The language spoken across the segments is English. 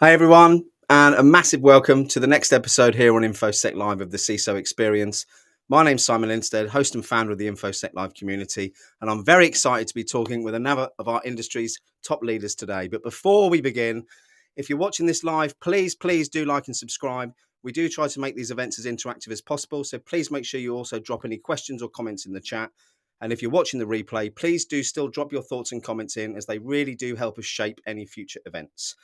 Hi, everyone, and a massive welcome to the next episode here on InfoSec Live of the CISO Experience. My name's Simon Linstead, host and founder of the InfoSec Live community, and I'm very excited to be talking with another of our industry's top leaders today. But before we begin, if you're watching this live, please do like and subscribe. We do try to make these events as interactive as possible, so please make sure you also drop any questions or comments in the chat. And if you're watching the replay, please do still drop your thoughts and comments in, as they really do help us shape any future events.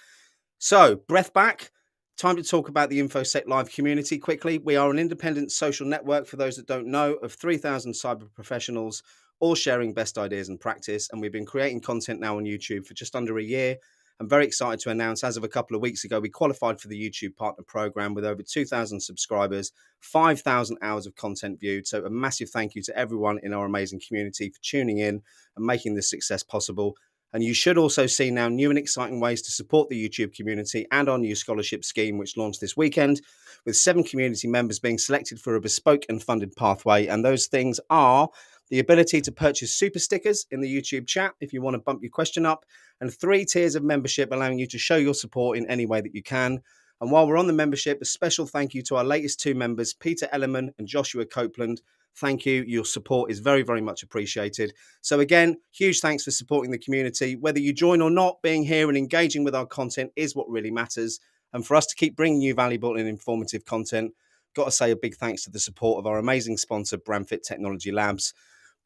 So, breath back. Time to talk about the InfoSec Live community quickly. We are an independent social network, for those that don't know, of 3,000 cyber professionals, all sharing best ideas and practice. And we've been creating content now on YouTube for just under a year. I'm very excited to announce, as of a couple of weeks ago, we qualified for the YouTube Partner Program with over 2,000 subscribers, 5,000 hours of content viewed. So a massive thank you to everyone in our amazing community for tuning in and making this success possible. And you should also see now new and exciting ways to support the YouTube community and our new scholarship scheme, which launched this weekend, with 7 community members being selected for a bespoke and funded pathway. And those things are the ability to purchase super stickers in the YouTube chat if you want to bump your question up, and 3 tiers of membership allowing you to show your support in any way that you can. And while we're on the membership, a special thank you to our latest 2 members, Peter Ellerman and Joshua Copeland. Thank you. Your support is very, very much appreciated. So again, huge thanks for supporting the community. Whether you join or not, being here and engaging with our content is what really matters. And for us to keep bringing you valuable and informative content, got to say a big thanks to the support of our amazing sponsor, Bramfit Technology Labs.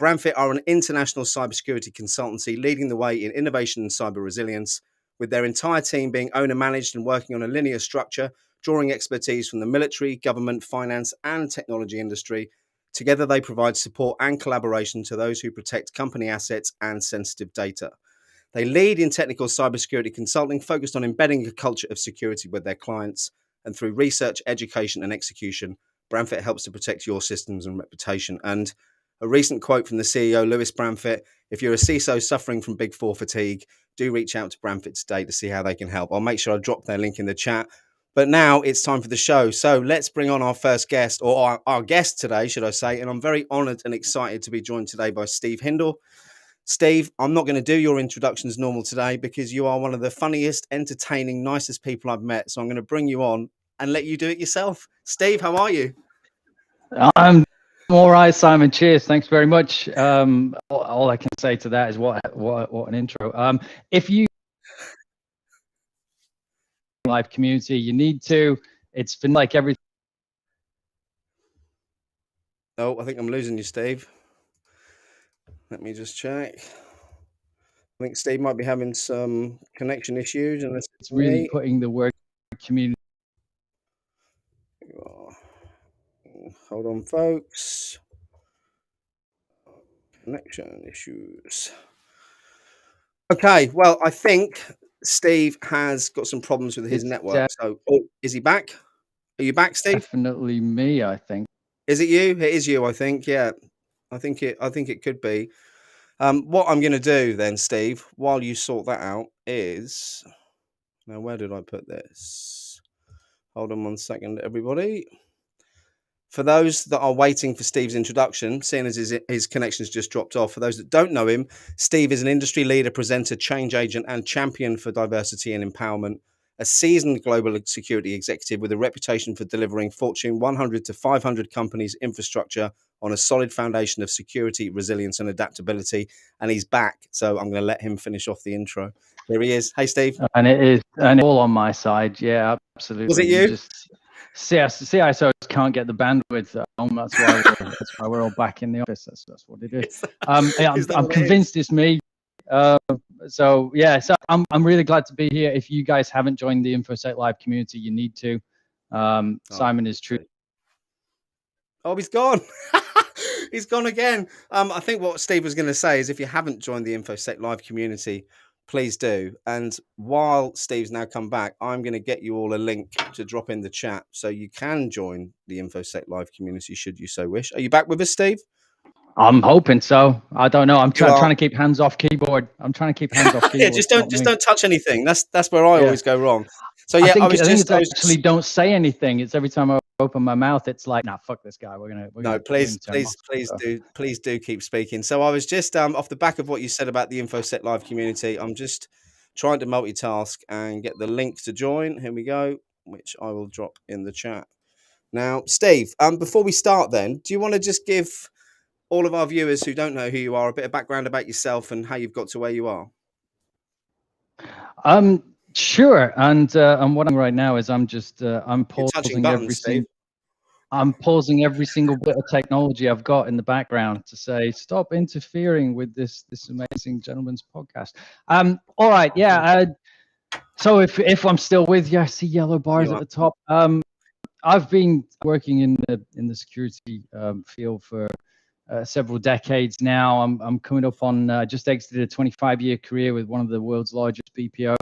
Bramfit are an international cybersecurity consultancy leading the way in innovation and cyber resilience, with their entire team being owner-managed and working on a linear structure, drawing expertise from the military, government, finance, and technology industry. Together, they provide support and collaboration to those who protect company assets and sensitive data. They lead in technical cybersecurity consulting, focused on embedding a culture of security with their clients. And through research, education, and execution, Bramfit helps to protect your systems and reputation. And a recent quote from the CEO, Lewis Bramfit: if you're a CISO suffering from Big Four fatigue, do reach out to Bramfit today to see how they can help. I'll make sure I drop their link in the chat. But now it's time for the show. So let's bring on our first guest, or our guest today, should I say. And I'm very honored and excited to be joined today by Steve Hindle. Steve, I'm not going to do your introductions normal today because you are one of the funniest, entertaining, nicest people I've met. So I'm going to bring you on and let you do it yourself. Steve, how are you? I'm all right, Simon. Cheers. Thanks very much. All I can say to that is what an intro. If you live community, you need to. It's been like everything. Oh, I think I'm losing you, Steve. Let me just check. I think Steve might be having some connection issues. Unless it's really putting the word community. Hold on, folks. Connection issues. Okay, well, I think Steve has got some problems with his network. So, is he back? Are you back, Steve? Definitely me, I think. Is it you? It is you, I think. Yeah, I think it could be. What I'm going to do then, Steve, while you sort that out, is now where did I put this? Hold on one second, everybody. For those that are waiting for Steve's introduction, seeing as his connection's just dropped off, for those that don't know him, Steve is an industry leader, presenter, change agent, and champion for diversity and empowerment, a seasoned global security executive with a reputation for delivering Fortune 100 to 500 companies' infrastructure on a solid foundation of security, resilience, and adaptability. And he's back, so I'm going to let him finish off the intro. Here he is. Hey, Steve. And it is, and all on my side. Yeah, absolutely. Was it you? CISOs can't get the bandwidth. That's why we're all back in the office. That's what it is. I'm convinced it's me. So I'm really glad to be here. If you guys haven't joined the InfoSec Live community, you need to. Simon is true. Oh, he's gone. He's gone again. I think what Steve was going to say is if you haven't joined the InfoSec Live community, please do. And while Steve's now come back, I'm going to get you all a link to drop in the chat so you can join the InfoSec Live community should you so wish. Are you back with us, Steve? I'm hoping so. I don't know. I'm trying to keep hands off keyboard. Yeah, just don't touch anything. That's where I always go wrong. So I think it's actually don't say anything. It's every time I open my mouth, it's like, nah, fuck this guy. Please do keep speaking. So I was just off the back of what you said about the InfoSec Live community, I'm just trying to multitask and get the link to join. Here we go, which I will drop in the chat. Now, Steve, before we start then, do you want to just give all of our viewers who don't know who you are a bit of background about yourself and how you've got to where you are? Sure. And what I'm right now is I'm pausing I'm pausing every single bit of technology I've got in the background to say, stop interfering with this amazing gentleman's podcast. All right. Yeah. So if I'm still with you, I see yellow bars at the top. I've been working in the security field for several decades now. I'm coming up on just exited a 25-year career with one of the world's largest BPOs,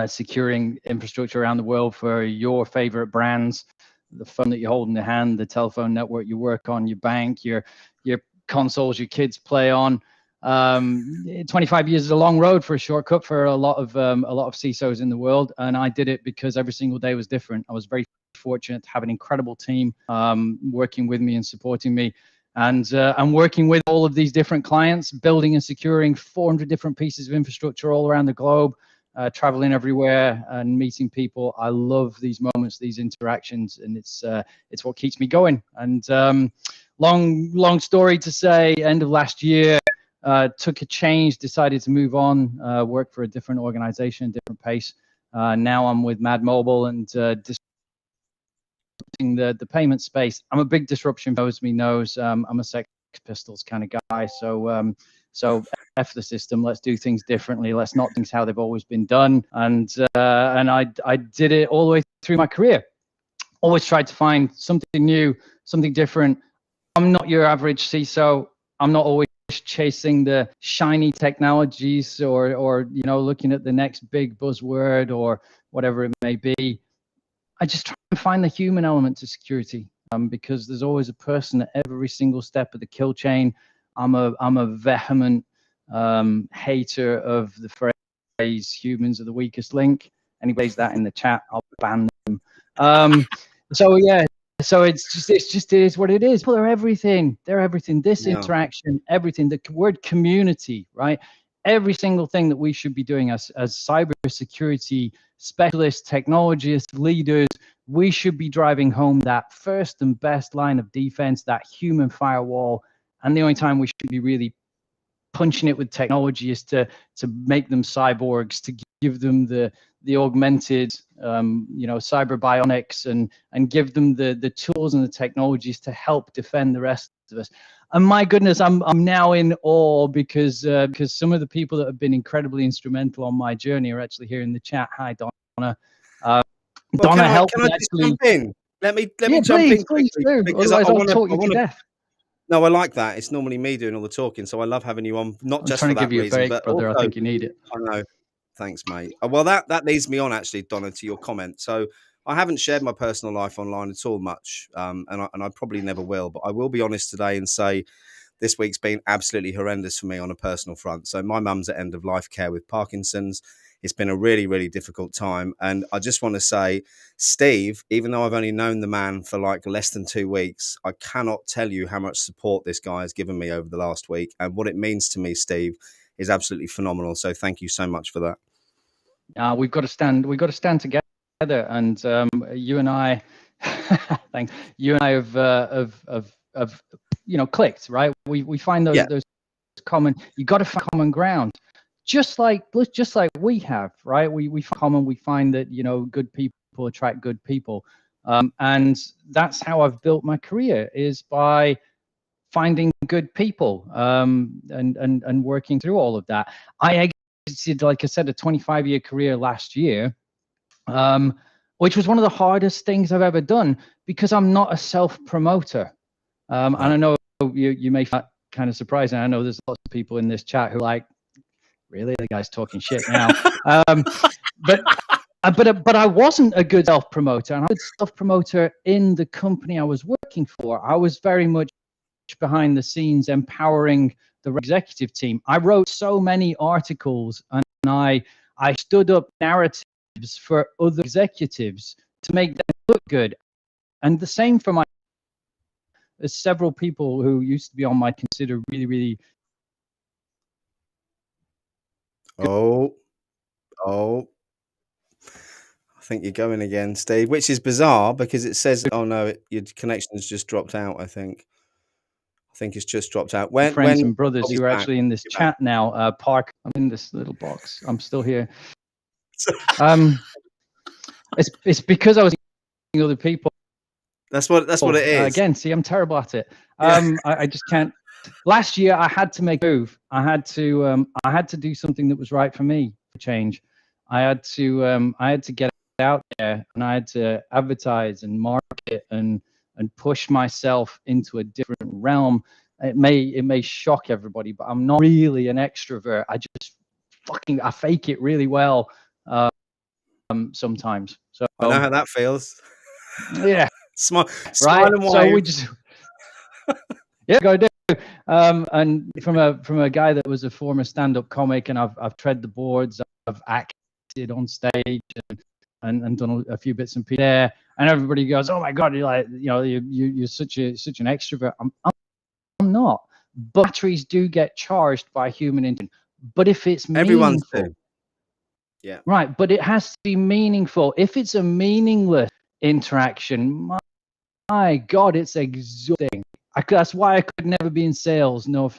securing infrastructure around the world for your favorite brands, the phone that you hold in the hand, the telephone network you work on, your bank, your consoles your kids play on. 25 years is a long road for a shortcut for a lot of CISOs in the world, and I did it because every single day was different. I was very fortunate to have an incredible team working with me and supporting me, and I'm working with all of these different clients, building and securing 400 different pieces of infrastructure all around the globe, traveling everywhere and meeting people. I love these moments, these interactions, and it's what keeps me going. And long story to say, end of last year, took a change, decided to move on, work for a different organization, different pace. Now I'm with Mad Mobile and disrupting the payment space. I'm a big disruption, those me knows. I'm a Sex Pistols kind of guy. So F the system, let's do things differently. Let's not do things how they've always been done. And I did it all the way through my career. Always tried to find something new, something different. I'm not your average CISO. I'm not always chasing the shiny technologies or looking at the next big buzzword or whatever it may be. I just try to find the human element to security, because there's always a person at every single step of the kill chain. I'm a vehement hater of the phrase "humans are the weakest link." Anybody's that in the chat, I'll ban them. So yeah. So it is what it is. People are everything. They're everything. This interaction, everything. The word community, right? Every single thing that we should be doing as cybersecurity specialists, technologists, leaders, we should be driving home that first and best line of defense, that human firewall. And the only time we should be really punching it with technology is to make them cyborgs, to give them the augmented cyber bionics and give them the tools and the technologies to help defend the rest of us. And my goodness, I'm now in awe because some of the people that have been incredibly instrumental on my journey are actually here in the chat. Hi, Donna. Donna, help me actually jump in? Let me jump in quickly, do. because otherwise I'll talk you to death. No, I like that. It's normally me doing all the talking, so I love having you on, not just for that reason. I'm trying to give you a break, brother. Also, I think you need it. I know. Thanks, mate. Well, that leads me on, actually, Donna, to your comment. So I haven't shared my personal life online at all much, and I probably never will. But I will be honest today and say this week's been absolutely horrendous for me on a personal front. So my mum's at end of life care with Parkinson's. It's been a really, really difficult time. And I just want to say, Steve, even though I've only known the man for like less than 2 weeks, I cannot tell you how much support this guy has given me over the last week. And what it means to me, Steve, is absolutely phenomenal. So thank you so much for that. We've got to stand together. And you and I, thanks. You and I have clicked, right? We find those common. You got to find common ground. Just like we have, right? We find that good people attract good people, and that's how I've built my career, is by finding good people, and working through all of that. I exited, like I said, a 25-year career last year, which was one of the hardest things I've ever done, because I'm not a self-promoter, and I know you may find that kind of surprising. I know there's lots of people in this chat who are like, really, the guy's talking shit now. But I wasn't a good self-promoter, and I was a self-promoter in the company I was working for. I was very much behind the scenes, empowering the executive team. I wrote so many articles, and I stood up narratives for other executives to make them look good. And the same for my. There's several people who used to be on my consider really, really. Oh, think you're going again, Steve, which is bizarre because it says, "Oh no, your connection's just dropped out." I think it's just dropped out. Friends and brothers Bobby's who are back, actually in this you're back. chat now. Park, I'm in this little box. I'm still here. It's because I was seeing other people. That's what it is. Again, see, I'm terrible at it. I just can't. Last year, I had to make a move. I had to do something that was right for me for change. I had to get out there, and I had to advertise and market and push myself into a different realm. It may shock everybody, but I'm not really an extrovert. I just I fake it really well sometimes. So I know how that feels. Yeah. Smile Right. and wave. So we just go do. And from a guy that was a former stand-up comic, and I've tread the boards, I've acted on stage and done a few bits and pieces there, and everybody goes, "Oh my God, you're such an extrovert." I'm not. But batteries do get charged by human interaction. But if it's Everyone's meaningful, do. Yeah. Right. But it has to be meaningful. If it's a meaningless interaction, my God, it's exhausting. That's why I could never be in sales. No,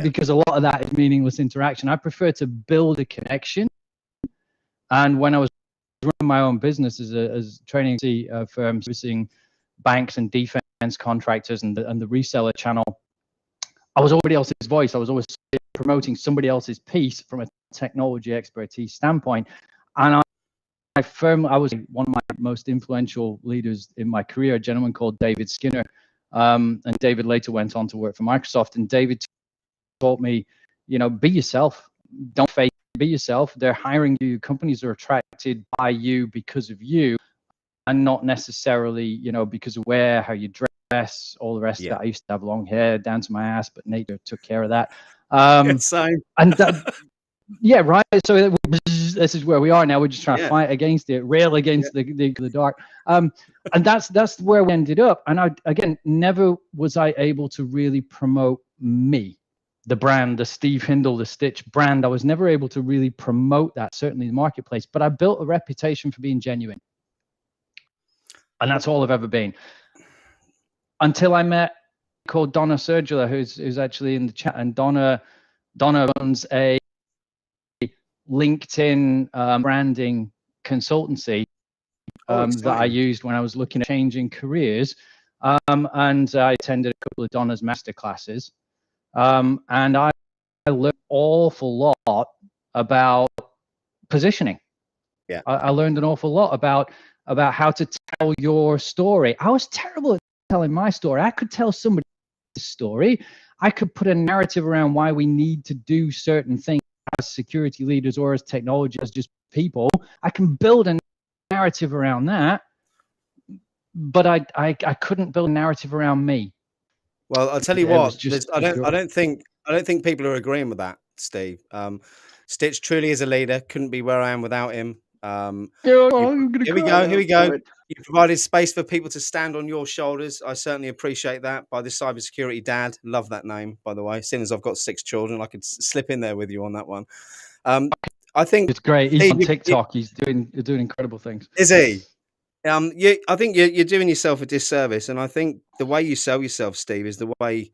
because a lot of that is meaningless interaction. I prefer to build a connection. And when I was running my own business as a training firm, servicing banks and defense contractors and the reseller channel, I was somebody else's voice. I was always promoting somebody else's piece from a technology expertise standpoint. And I was one of my most influential leaders in my career, a gentleman called David Skinner. And David later went on to work for Microsoft. And David taught me, be yourself. Don't fake it. Be yourself. They're hiring you. Companies are attracted by you because of you, and not necessarily, because of how you dress, all the rest of that. I used to have long hair down to my ass, but nature took care of that. Same. And yeah, right. So this is where we are now. We're just trying to fight against it, rail against the dark. And that's where we ended up. And never was I able to really promote me, the brand, the Steve Hindle, the Stitch brand. I was never able to really promote that, certainly in the marketplace. But I built a reputation for being genuine. And that's all I've ever been. Until I met called Donna Sergula, who's actually in the chat. And Donna runs a LinkedIn branding consultancy that I used when I was looking at changing careers. And I attended a couple of Donna's master classes. And I learned an awful lot about positioning. Yeah. I learned an awful lot about how to tell your story. I was terrible at telling my story. I could tell somebody's story. I could put a narrative around why we need to do certain things as security leaders or as technology, as just people. I can build a narrative around that, but I couldn't build a narrative around me. Well, I'll tell you what. I don't think people are agreeing with that, Steve. Stitch truly is a leader. Couldn't be where I am without him. Here we go. You provided space for people to stand on your shoulders. I certainly appreciate that. By the cybersecurity dad, love that name, by the way. Seeing as I've got 6 children, I could slip in there with you on that one. I think it's great. He's on TikTok. He's doing incredible things. Is he? I think you're doing yourself a disservice, and I think the way you sell yourself, Steve, is the way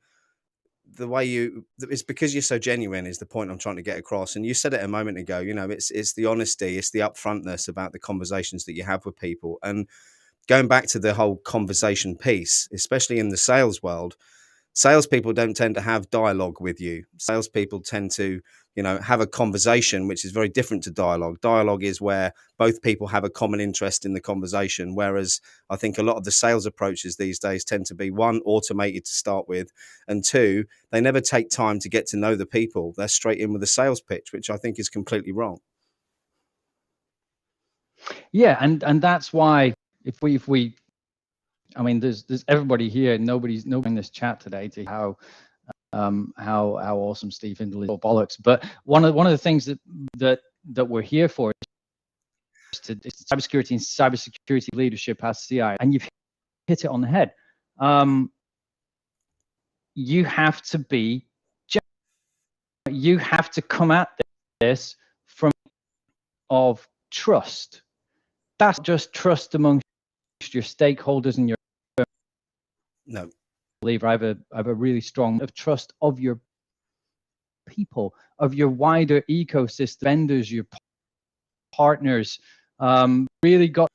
it's because you're so genuine is the point I'm trying to get across. And you said it a moment ago, it's the honesty, it's the upfrontness about the conversations that you have with people. And going back to the whole conversation piece, especially in the sales world, salespeople don't tend to have dialogue with you. Salespeople tend to, have a conversation, which is very different to dialogue. Dialogue is where both people have a common interest in the conversation. Whereas I think a lot of the sales approaches these days tend to be, 1, automated to start with, and 2, they never take time to get to know the people. They're straight in with a sales pitch, which I think is completely wrong. Yeah, and that's why if we I mean, there's everybody here. Nobody in this chat today to how awesome Steve Hindle is, or bollocks. But one of the things that we're here for is cybersecurity and cybersecurity leadership as CI. And you've hit it on the head. You have to be. You have to come at this from of trust. that's just trust amongst your stakeholders and your No. I have a really strong of trust of your people, of your wider ecosystem, vendors, your partners. Really got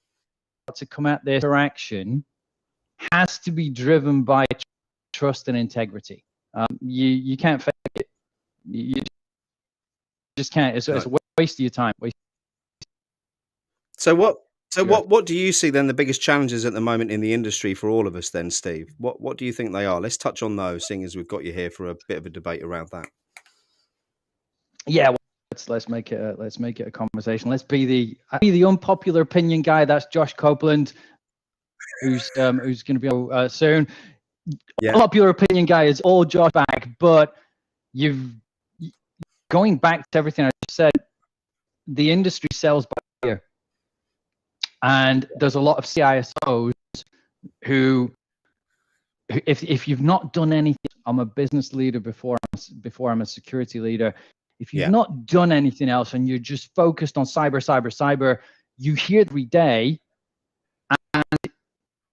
to come at this interaction has to be driven by trust and integrity. You can't fake it. You just can't. It's a waste of your time. So what do you see then the biggest challenges at the moment in the industry for all of us then, Steve? What do you think they are? Let's touch on those, seeing as we've got you here for a bit of a debate around that. Yeah, well, let's make it a conversation. Let's be the unpopular opinion guy. That's Josh Copeland, who's going to be soon. Yeah. Popular opinion guy is all Josh back, but going back to everything I just said, the industry sells by fear. And there's a lot of CISOs who if you've not done anything, I'm a business leader before I'm a security leader. If you've not done anything else and you're just focused on cyber, you hear every day, and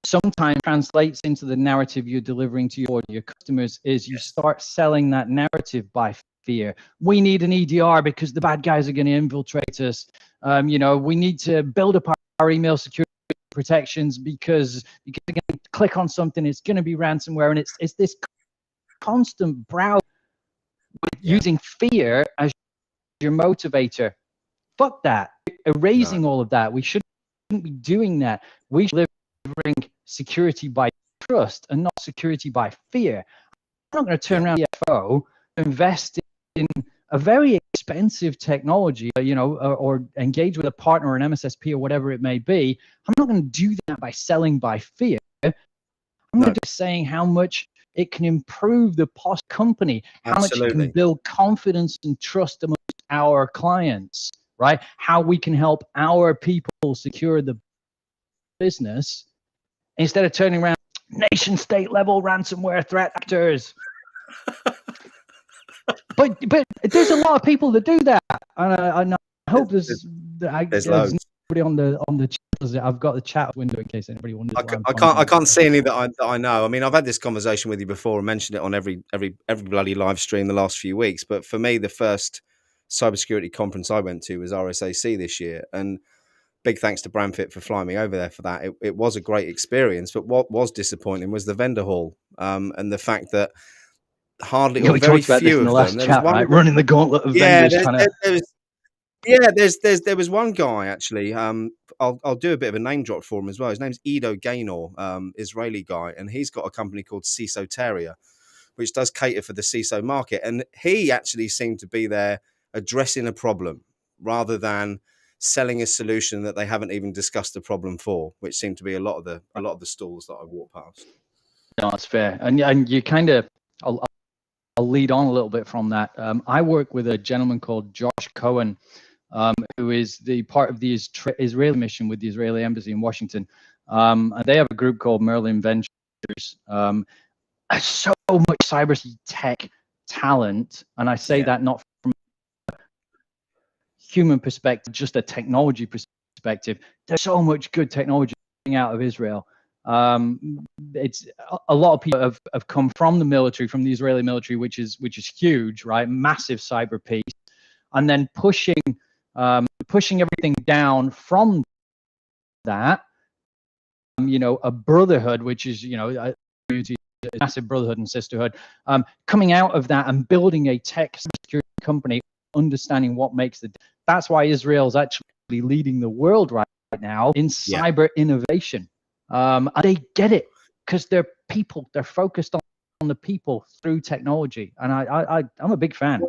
sometimes translates into the narrative you're delivering to your customers is you start selling that narrative by fear. We need an EDR because the bad guys are going to infiltrate us. We need to build up our email security protections because they're going to click on something, it's going to be ransomware, and it's this constant browse using fear as your motivator. Fuck that. Erasing all of that. We shouldn't be doing that. We should bring security by trust and not security by fear. I'm not going to turn around the FO, invest in a very expensive technology, or engage with a partner or an MSSP or whatever it may be. I'm not going to do that by selling by fear. I'm going to do saying how much it can improve the post company, how much it can build confidence and trust amongst our clients, right? How we can help our people secure the business instead of turning around nation state level ransomware threat actors. But there's a lot of people that do that, and I hope there's nobody on the chat. I've got the chat window in case anybody wonders. I can't see any that I know. I mean, I've had this conversation with you before and mentioned it on every bloody live stream the last few weeks. But for me, the first cybersecurity conference I went to was RSAC this year, and big thanks to Bramfit for flying me over there for that. It was a great experience, but what was disappointing was the vendor hall, and the fact that hardly or very few of them. There was one right? Running the gauntlet of vendors. There was one guy actually. I'll do a bit of a name drop for him as well. His name's Ido Gaynor, Israeli guy, and he's got a company called CISO, which does cater for the CISO market. And he actually seemed to be there addressing a problem rather than selling a solution that they haven't even discussed the problem for, which seemed to be a lot of the stalls that I walked past. No, that's fair, and you kind of. I'll lead on a little bit from that. I work with a gentleman called Josh Cohen, who is the part of the Israeli mission with the Israeli embassy in Washington. And they have a group called Merlin Ventures. So much cyber tech talent, and I say that not from a human perspective, just a technology perspective. There's so much good technology coming out of Israel. It's a lot of people have come from the military, from the Israeli military, which is huge, right? Massive cyber piece, and then pushing everything down from that. A brotherhood, which is a massive brotherhood and sisterhood, coming out of that and building a tech security company, understanding what makes that's why Israel's actually leading the world right now in cyber innovation. And they get it because they're focused on the people through technology, and I'm a big fan.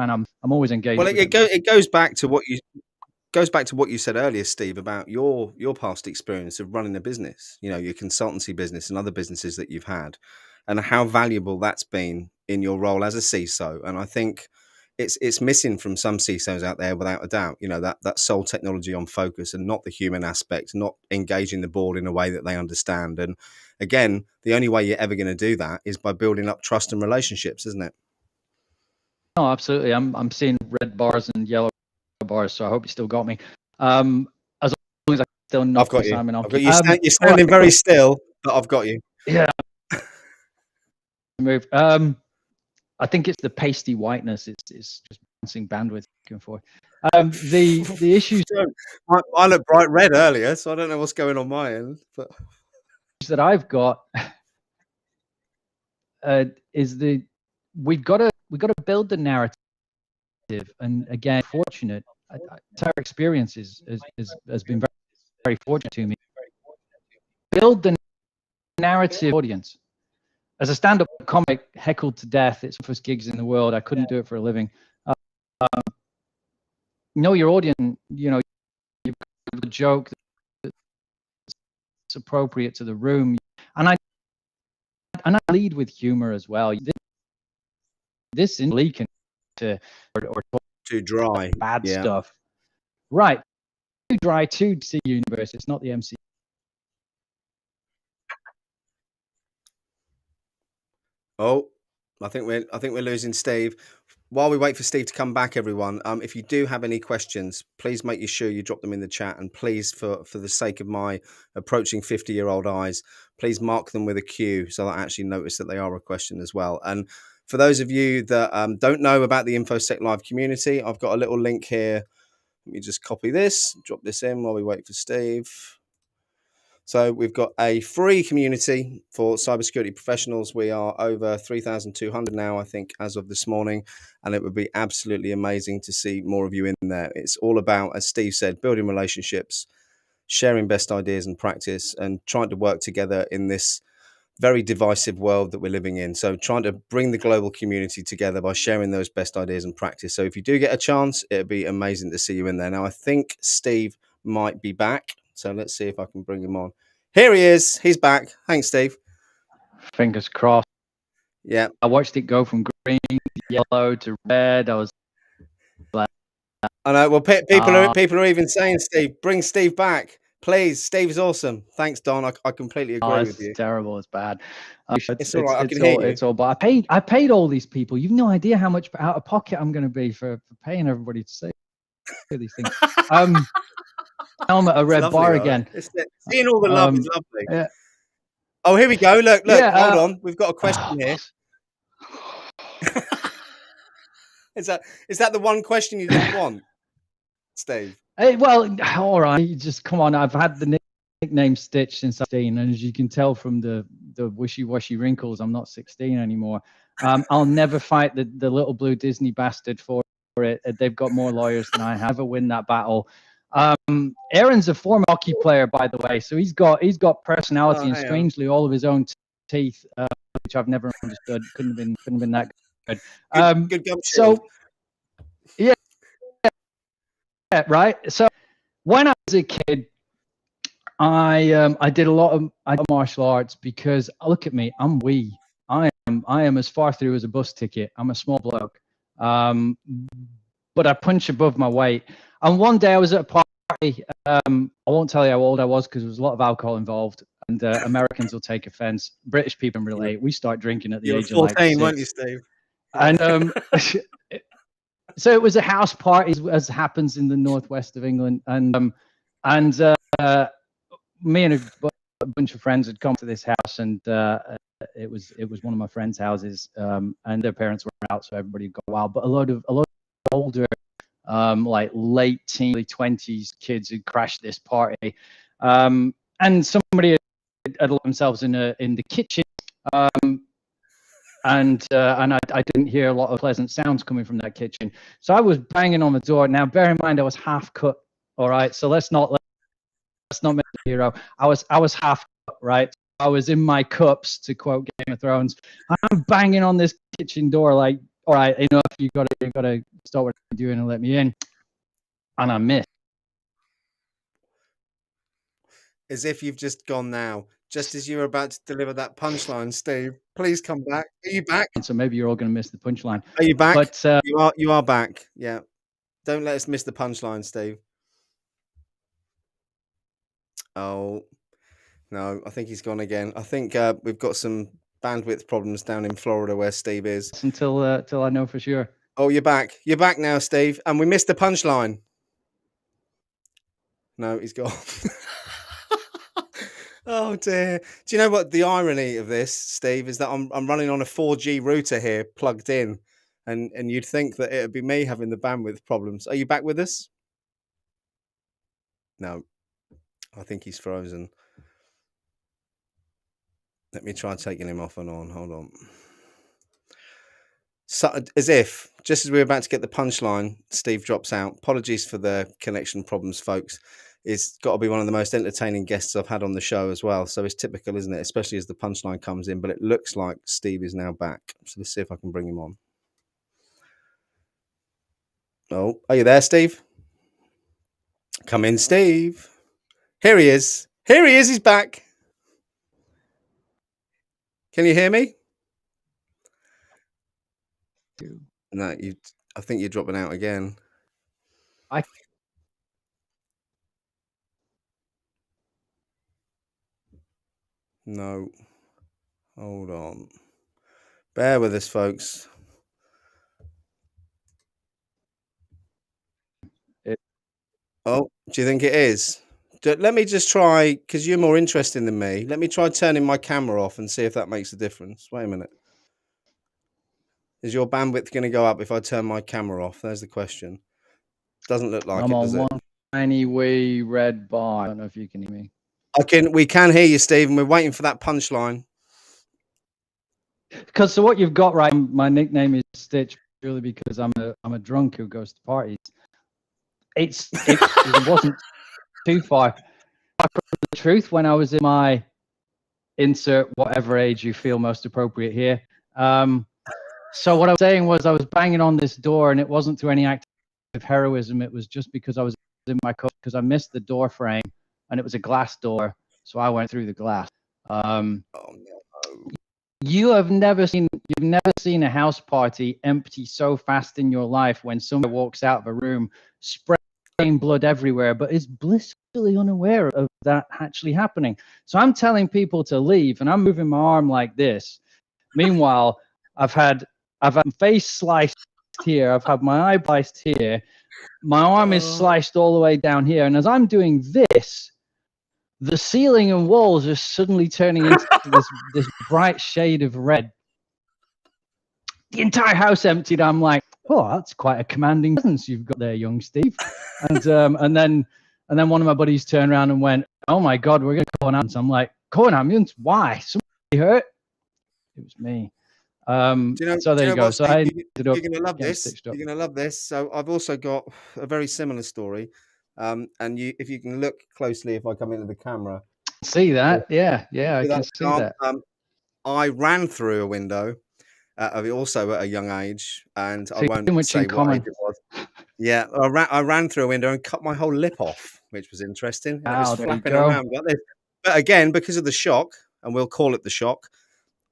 I'm always engaged. Well, it goes back to what you said earlier, Steve, about your past experience of running a business, your consultancy business and other businesses that you've had, and how valuable that's been in your role as a CISO. And I think it's missing from some CISOs out there, without a doubt. That sole technology on focus and not the human aspect, not engaging the board in a way that they understand. And again, the only way you're ever going to do that is by building up trust and relationships, isn't it? No, absolutely. I'm seeing red bars and yellow bars, so I hope you still got me. As long as I Still not I've got you. Simon. I've got you. You're standing very still, but I've got you. Yeah. Move. I think it's the pasty whiteness. It's just bouncing bandwidth looking for. The issues I looked bright red earlier, so I don't know what's going on my end. But that I've got is we've got to build the narrative, and again, fortunate. Our experience has been very, very fortunate to me. Build the narrative audience. As a stand-up comic, heckled to death, it's the first gigs in the world. I couldn't do it for a living. Know your audience. You know, you've got a joke that's appropriate to the room, and I lead with humor as well. This in leaking to or too dry, bad stuff, right? Too dry, too C universe. It's not the MC. Oh, I think we're losing Steve. While we wait for Steve to come back, everyone, if you do have any questions, please make sure you drop them in the chat. And please, for the sake of my approaching 50-year-old eyes, please mark them with a Q so that I actually notice that they are a question as well. And for those of you that don't know about the InfoSec Live community, I've got a little link here. Let me just copy this, drop this in while we wait for Steve. So we've got a free community for cybersecurity professionals. We are over 3,200 now, I think, as of this morning. And it would be absolutely amazing to see more of you in there. It's all about, as Steve said, building relationships, sharing best ideas and practice, and trying to work together in this very divisive world that we're living in. So trying to bring the global community together by sharing those best ideas and practice. So if you do get a chance, it'd be amazing to see you in there. Now, I think Steve might be back. So let's see if I can bring him on. Here he is. He's back. Thanks, Steve. Fingers crossed. Yeah. I watched it go from green to yellow to red. I was like, I know. Well, people are even saying, Steve, bring Steve back. Please. Steve's awesome. Thanks, Don. I completely agree with you. It's terrible. It's bad. It's all right. I can hear you. It's all. But I paid all these people. You've no idea how much out of pocket I'm going to be for paying everybody to say these things. Helmet, a red bar again. Seeing all the love is lovely. Yeah. Oh, here we go. Look. Hold on. We've got a question here. Is that the one question you didn't want, Steve? Hey, well, all right. Just come on. I've had the nickname Stitch since 16, and as you can tell from the wishy-washy wrinkles, I'm not 16 anymore. I'll never fight the little blue Disney bastard for it. They've got more lawyers than I have. Never win that battle. Aaron's a former hockey player, by the way, so he's got personality and strangely all of his own teeth, which I've never understood. Couldn't have been that good. Good gum so yeah, right. So when I was a kid, I did a lot of martial arts because look at me, I'm wee. I am as far through as a bus ticket. I'm a small bloke, but I punch above my weight. And one day I was at a party. I won't tell you how old I was because there was a lot of alcohol involved. And Americans will take offense. British people can relate. We start drinking at the age of 14, like 6. Weren't you, Steve? And so it was a house party, as happens in the northwest of England. And me and a bunch of friends had come to this house, and it was one of my friends' houses. And their parents were out, so everybody got wild. But a lot of older, like late teens, early 20s kids had crashed this party, and somebody had locked themselves in the kitchen, and I didn't hear a lot of pleasant sounds coming from that kitchen, so I was banging on the door. Now, bear in mind, I was half cut. All right, so let's not make the hero. I was half cut, right? I was in my cups, to quote Game of Thrones. I'm banging on this kitchen door, like, all right, enough. You gotta stop what you're doing and let me in. And I missed. As if you've just gone now, just as you were about to deliver that punchline, Steve. Please come back. Are you back? So maybe you're all going to miss the punchline. Are you back? But you are back. Yeah. Don't let us miss the punchline, Steve. Oh no, I think he's gone again. I think we've got some bandwidth problems down in Florida where Steve is. Until I know for sure. Oh, you're back. You're back now, Steve. And we missed the punchline. No, he's gone. Oh dear. Do you know what the irony of this, Steve, is that I'm running on a 4G router here plugged in, and you'd think that it'd be me having the bandwidth problems. Are you back with us? No, I think he's frozen. Let me try taking him off and on. Hold on. So, as if, just as we were about to get the punchline, Steve drops out. Apologies for the connection problems, folks. It's got to be one of the most entertaining guests I've had on the show as well. So it's typical, isn't it? Especially as the punchline comes in. But it looks like Steve is now back. So let's see if I can bring him on. Oh, are you there, Steve? Come in, Steve. Here he is. Here he is. He's back. Can you hear me? No, you. I think you're dropping out again. No. Hold on. Bear with us, folks. Oh, do you think it is? Let me just try, because you're more interesting than me. Let me try turning my camera off and see if that makes a difference. Wait a minute. Is your bandwidth going to go up if I turn my camera off? There's the question. Doesn't look like I'm it, on does it? one tiny wee red bar. I don't know if you can hear me. We can hear you, Stephen. We're waiting for that punchline. Because so what you've got, right? My nickname is Stitch purely because I'm a drunk who goes to parties. It wasn't too far from the truth when I was in my insert whatever age you feel most appropriate here. So what I was saying was I was banging on this door, and it wasn't through any act of heroism. It was just because I was in my coat because I missed the door frame, and it was a glass door, so I went through the glass. Oh no. You've never seen a house party empty so fast in your life when someone walks out of a room spraying blood everywhere, but is blissfully unaware of that actually happening. So I'm telling people to leave, and I'm moving my arm like this. Meanwhile, I've had my face sliced here. I've had my eye sliced here. My arm is sliced all the way down here. And as I'm doing this, the ceiling and walls are suddenly turning into this bright shade of red. The entire house emptied. I'm like, oh, that's quite a commanding presence you've got there, young Steve. And then one of my buddies turned around and went, oh my God, we're going to call an ambulance. I'm like, call an ambulance? Why? Somebody hurt? It was me. So there you go. So I ended up. You're gonna love this. You're gonna love this. So I've also got a very similar story. And if you can look closely, if I come into the camera, see that? Yeah, I can see that. I ran through a window, also at a young age, and so I won't say what age it was. Yeah, I ran through a window and cut my whole lip off, which was interesting. And it was flapping around like this. But again, because of the shock, and we'll call it the shock,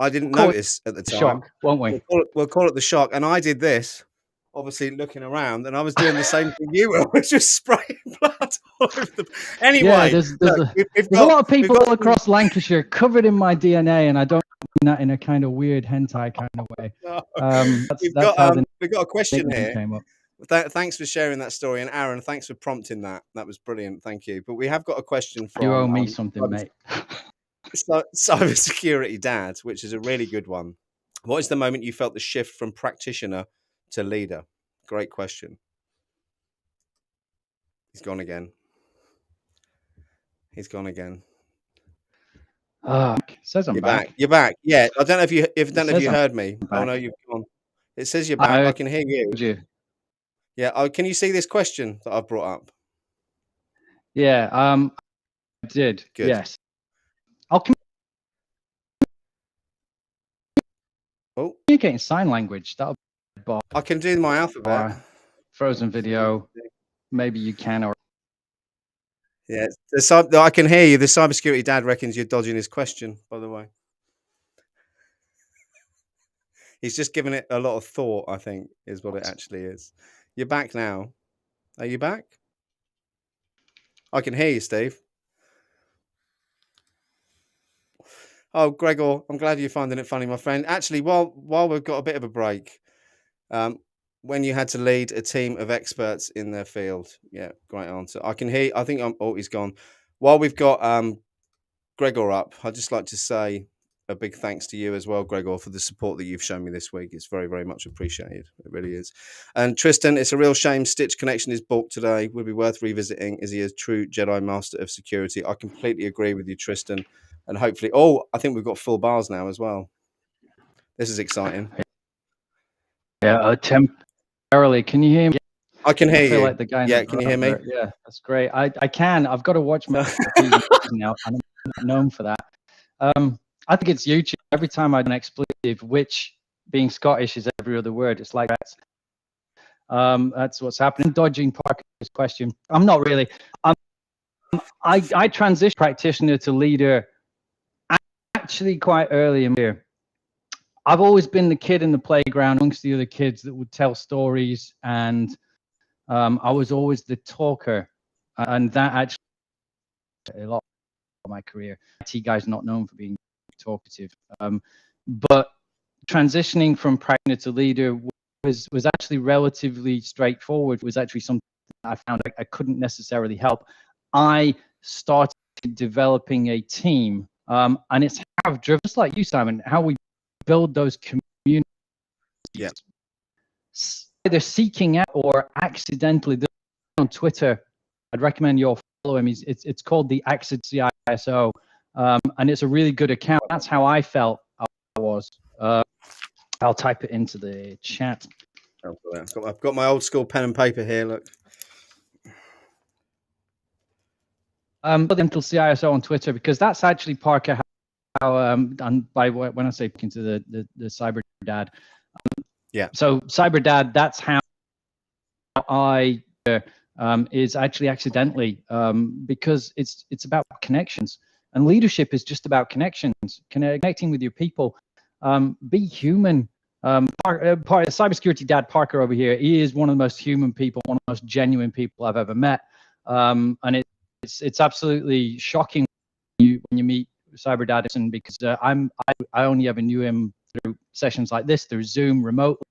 I didn't notice at the time. Shock, won't we? We'll call it the shock. And I did this, obviously looking around, and I was doing the same thing you were, which was spraying blood all over the. Anyway, yeah, there's a lot of people all across Lancashire covered in my DNA, and I don't mean that in a kind of weird hentai kind of way. We've got a question here. Thanks for sharing that story, and Aaron, thanks for prompting that. That was brilliant. Thank you. But we have got a question from. You owe me something, mate. Cybersecurity Dad, which is a really good one. What is the moment you felt the shift from practitioner to leader? Great question. He's gone again. Says I'm back. You're back. Yeah, I don't know if you heard me. Oh no, you've gone. It says you're back. I can hear you. Yeah. Oh, can you see this question that I've brought up? Yeah. I did. Good. Yes. I'll communicate in sign language. I can do my alphabet. Frozen video. Maybe you can, or yeah. I can hear you. The cybersecurity Dad reckons you're dodging his question. By the way, he's just given it a lot of thought. I think is what it actually is. You're back now. Are you back? I can hear you, Steve. Oh, Gregor, I'm glad you're finding it funny, my friend. Actually, while we've got a bit of a break, when you had to lead a team of experts in their field, yeah, great answer. I can hear. I think he's gone. While we've got Gregor up, I'd just like to say a big thanks to you as well, Gregor, for the support that you've shown me this week. It's very, very much appreciated. It really is. And Tristan, it's a real shame Stitch Connection is balked today. Would be worth revisiting. Is he a true Jedi Master of Security? I completely agree with you, Tristan. And hopefully, I think we've got full bars now as well. This is exciting. Yeah, temporarily. Can you hear me? I can hear you. Like the guy can you hear me? Yeah, that's great. I can. I've got to watch my now. I'm known for that. I think it's YouTube. Every time I do an expletive, which being Scottish is every other word, it's like that's what's happening. Dodging Parker's question. I'm not really. I transition practitioner to leader actually quite early in my career. I've always been the kid in the playground amongst the other kids that would tell stories, and I was always the talker, and that actually a lot of my career. IT guy's not known for being talkative, but transitioning from practitioner to leader was actually relatively straightforward. It was actually something I found I couldn't necessarily help. I started developing a team, and it's how I've driven, just like you, Simon, how we build those communities. Yeah. Either seeking out or accidentally. On Twitter, I'd recommend you all follow him. It's called the Acid CISO, and it's a really good account. That's how I felt I was. I'll type it into the chat. I've got my old school pen and paper here. Look. Until CISO on Twitter, because that's actually Parker how and by when I say into the cyber dad. Yeah. So cyber dad, that's how I is actually accidentally because it's about connections, and leadership is just about connections, connecting with your people. Be human. Cybersecurity dad Parker over here, he is one of the most human people, one of the most genuine people I've ever met, and it's absolutely shocking when you meet Cyber Dad, because I only ever knew him through sessions like this, through Zoom remotely,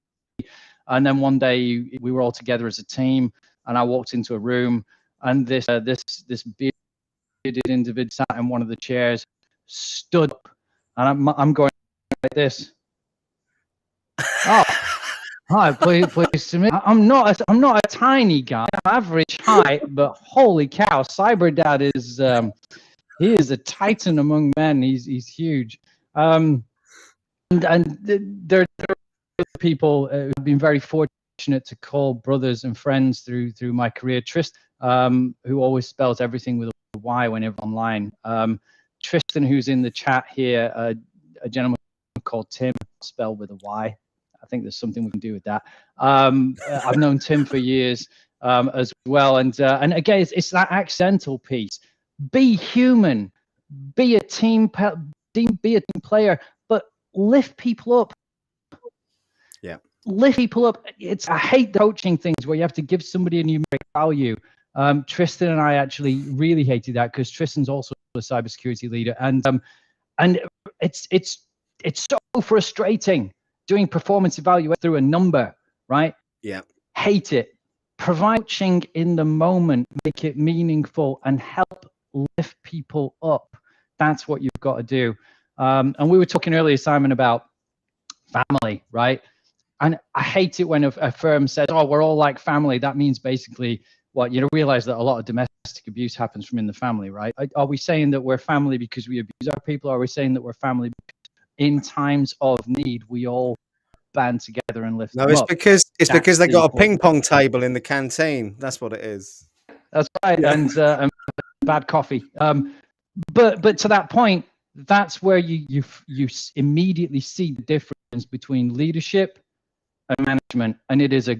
and then one day we were all together as a team, and I walked into a room, and this bearded individual sat in one of the chairs, stood up, and I'm going like this. Oh, hi, please to me. I'm not a tiny guy, average height, but holy cow, Cyber Dad is he is a titan among men. He's huge, and there are people who've been very fortunate to call brothers and friends through my career. Tristan, who always spells everything with a Y whenever online. Tristan, who's in the chat here, a gentleman called Tim, spelled with a Y. I think there's something we can do with that. I've known Tim for years as well, and again, it's that accidental piece. Be human, be a team player, but lift people up. Yeah, lift people up. I hate the coaching things where you have to give somebody a numeric value. Tristan and I actually really hated that, because Tristan's also a cybersecurity leader, and it's so frustrating doing performance evaluation through a number, right? Yeah. Hate it. Provide coaching in the moment, make it meaningful, and help lift people up. That's what you've got to do. And we were talking earlier, Simon, about family, right? And I hate it when a firm says, "Oh, we're all like family." That means basically what you realize that a lot of domestic abuse happens from in the family, right? Are we saying that we're family because we abuse our people? Or are we saying that we're family because in times of need we all band together and lift them up? It's because they got a ping pong table in the canteen. That's what it is. That's right, and bad coffee. But to that point, that's where you immediately see the difference between leadership and management, and it is a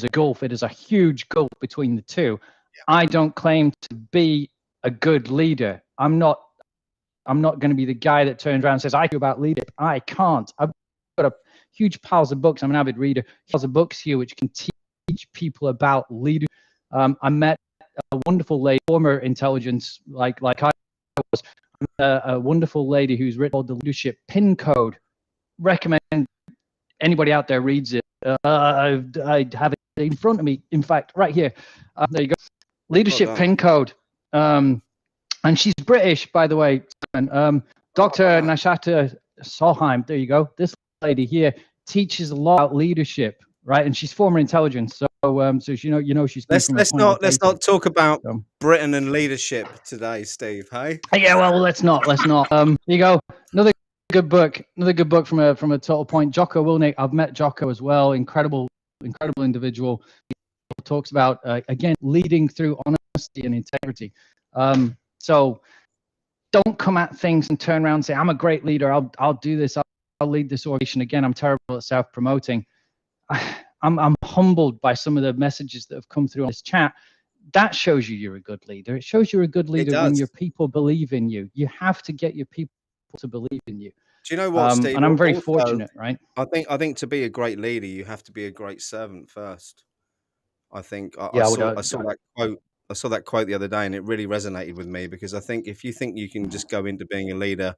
gulf. It is a huge gulf between the two. Yeah. I don't claim to be a good leader. I'm not going to be the guy that turns around and says I do about leadership. I can't. I've got a huge piles of books. I'm an avid reader. Piles of books here which can teach people about leadership. I met a wonderful lady, former intelligence like I was, a wonderful lady who's written the leadership pin code. Recommend anybody out there reads it. I have it in front of me. In fact, right here. There you go. Leadership pin code. And she's British, by the way. Dr. Nashater Solheim, there you go. This lady here teaches a lot about leadership, right? And she's former intelligence, so she's let's from a let's point of not data. talk about Britain and leadership today, Steve. Hey? Yeah, well, let's not. Here you go. Another good book from a total point. Jocko Willink. I've met Jocko as well. Incredible individual. He talks about again leading through honesty and integrity. So don't come at things and turn around and say, I'm a great leader. I'll do this. I'll lead this organization. Again, I'm terrible at self-promoting. I'm humbled by some of the messages that have come through on this chat. That shows you're a good leader. It shows you're a good leader when your people believe in you. You have to get your people to believe in you. Do you know what, Steve? And I'm very fortunate, right? I think to be a great leader, you have to be a great servant first. I think I saw that quote the other day, and it really resonated with me, because I think if you think you can just go into being a leader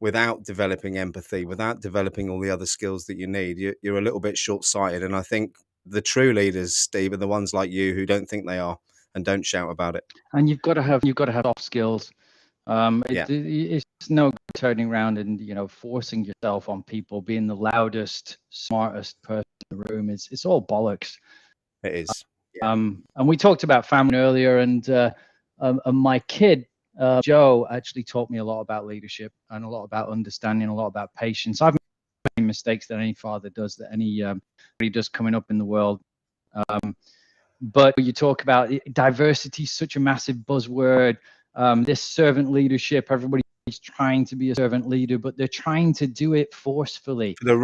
without developing empathy, without developing all the other skills that you need, you're a little bit short-sighted. And I think the true leaders, Steve, are the ones like you who don't think they are and don't shout about it. And you've got to have soft skills. It's no good turning around and forcing yourself on people, being the loudest, smartest person in the room. It's all bollocks. It is. Yeah. And we talked about family earlier, and my kid Joe actually taught me a lot about leadership and a lot about understanding, a lot about patience. I've made mistakes that any father does, that anybody does coming up in the world. But you talk about diversity, such a massive buzzword. This servant leadership, everybody's trying to be a servant leader, but they're trying to do it forcefully for the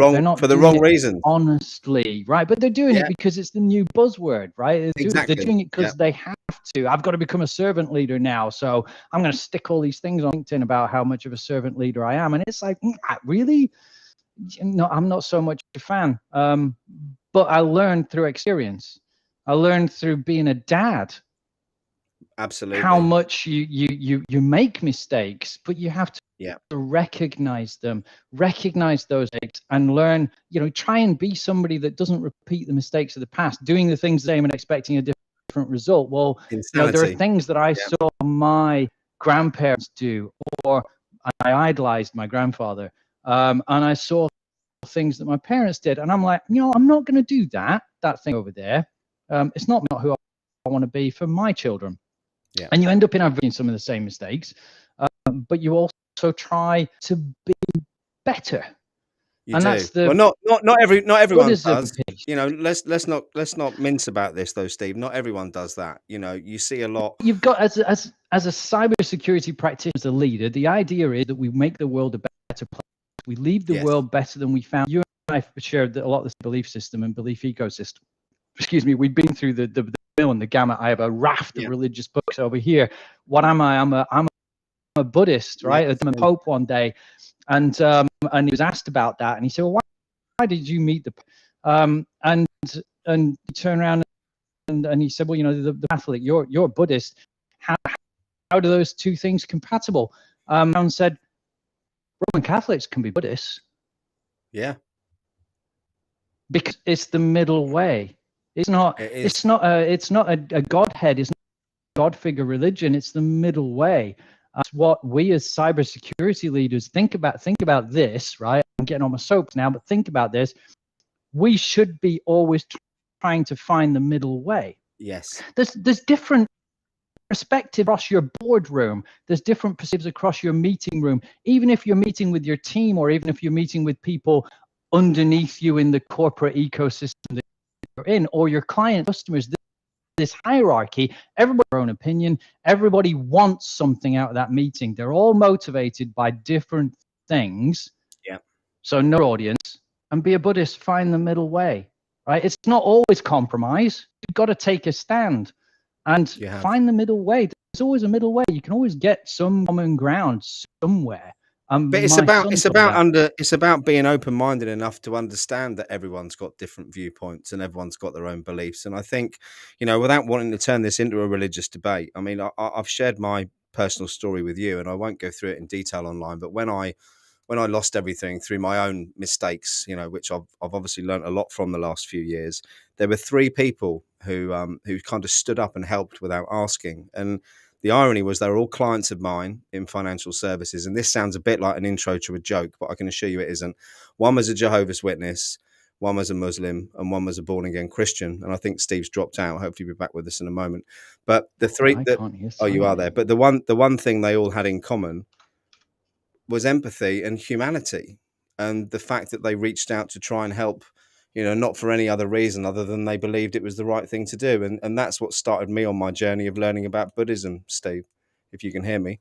wrong reason, honestly, right? But they're doing it because it's the new buzzword, right? They're doing it because they have to. I've got to become a servant leader now, so I'm going to stick all these things on LinkedIn about how much of a servant leader I am. And it's like, really? No, I'm not so much a fan. But I learned through experience. I learned through being a dad. Absolutely. How much you make mistakes, but you have to recognize them, recognize those mistakes, and learn, try and be somebody that doesn't repeat the mistakes of the past, doing the things the same and expecting a different result. Well, there are things that I saw my grandparents do, or I idolized my grandfather, and I saw things that my parents did, and I'm like, I'm not going to do that thing over there. It's not who I want to be for my children. Yeah. And you end up in some of the same mistakes, but you also try to be better. That's not everyone does. Let's not mince about this though, Steve. Not everyone does that. You see a lot. You've got as a cybersecurity practitioner, as a leader, the idea is that we make the world a better place. We leave the world better than we found. You and I shared a lot of this belief system and belief ecosystem. Excuse me. We've been through the and the gamut. I have a raft of religious books over here. What am I? I'm a Buddhist, right? I'm a Pope one day, and he was asked about that, and he said, "Well, why did you meet the?" And he turned around and he said, "Well, the Catholic, you're Buddhist. How do those two things compatible?" And said, "Roman Catholics can be Buddhists." Yeah, because it's the middle way. It's not a godhead. It's not a God figure religion. It's the middle way. That's what we as cybersecurity leaders think about this, right? I'm getting on my soaps now, but think about this. We should be always trying to find the middle way. Yes. There's different perspectives across your boardroom. There's different perspectives across your meeting room. Even if you're meeting with your team, or even if you're meeting with people underneath you in the corporate ecosystem that you're in, or your client customers, this hierarchy, everybody has their own opinion. Everybody wants something out of that meeting. They're all motivated by different things. Yeah. So no audience, and be a Buddhist, find the middle way, right? It's not always compromise. You've got to take a stand and find the middle way. There's always a middle way. You can always get some common ground somewhere. But it's about being open-minded enough to understand that everyone's got different viewpoints and everyone's got their own beliefs. And I think, without wanting to turn this into a religious debate, I mean, I've shared my personal story with you, and I won't go through it in detail online. But when I lost everything through my own mistakes, which I've obviously learned a lot from the last few years, there were three people who kind of stood up and helped without asking. And The irony was they were all clients of mine in financial services. And this sounds a bit like an intro to a joke, but I can assure you it isn't. One was a Jehovah's Witness, one was a Muslim, and one was a born-again Christian. And I think Steve's dropped out. Hopefully he'll be back with us in a moment. But the three you are there. But the one thing they all had in common was empathy and humanity, and the fact that they reached out to try and help, not for any other reason other than they believed it was the right thing to do. And that's what started me on my journey of learning about Buddhism, Steve, if you can hear me.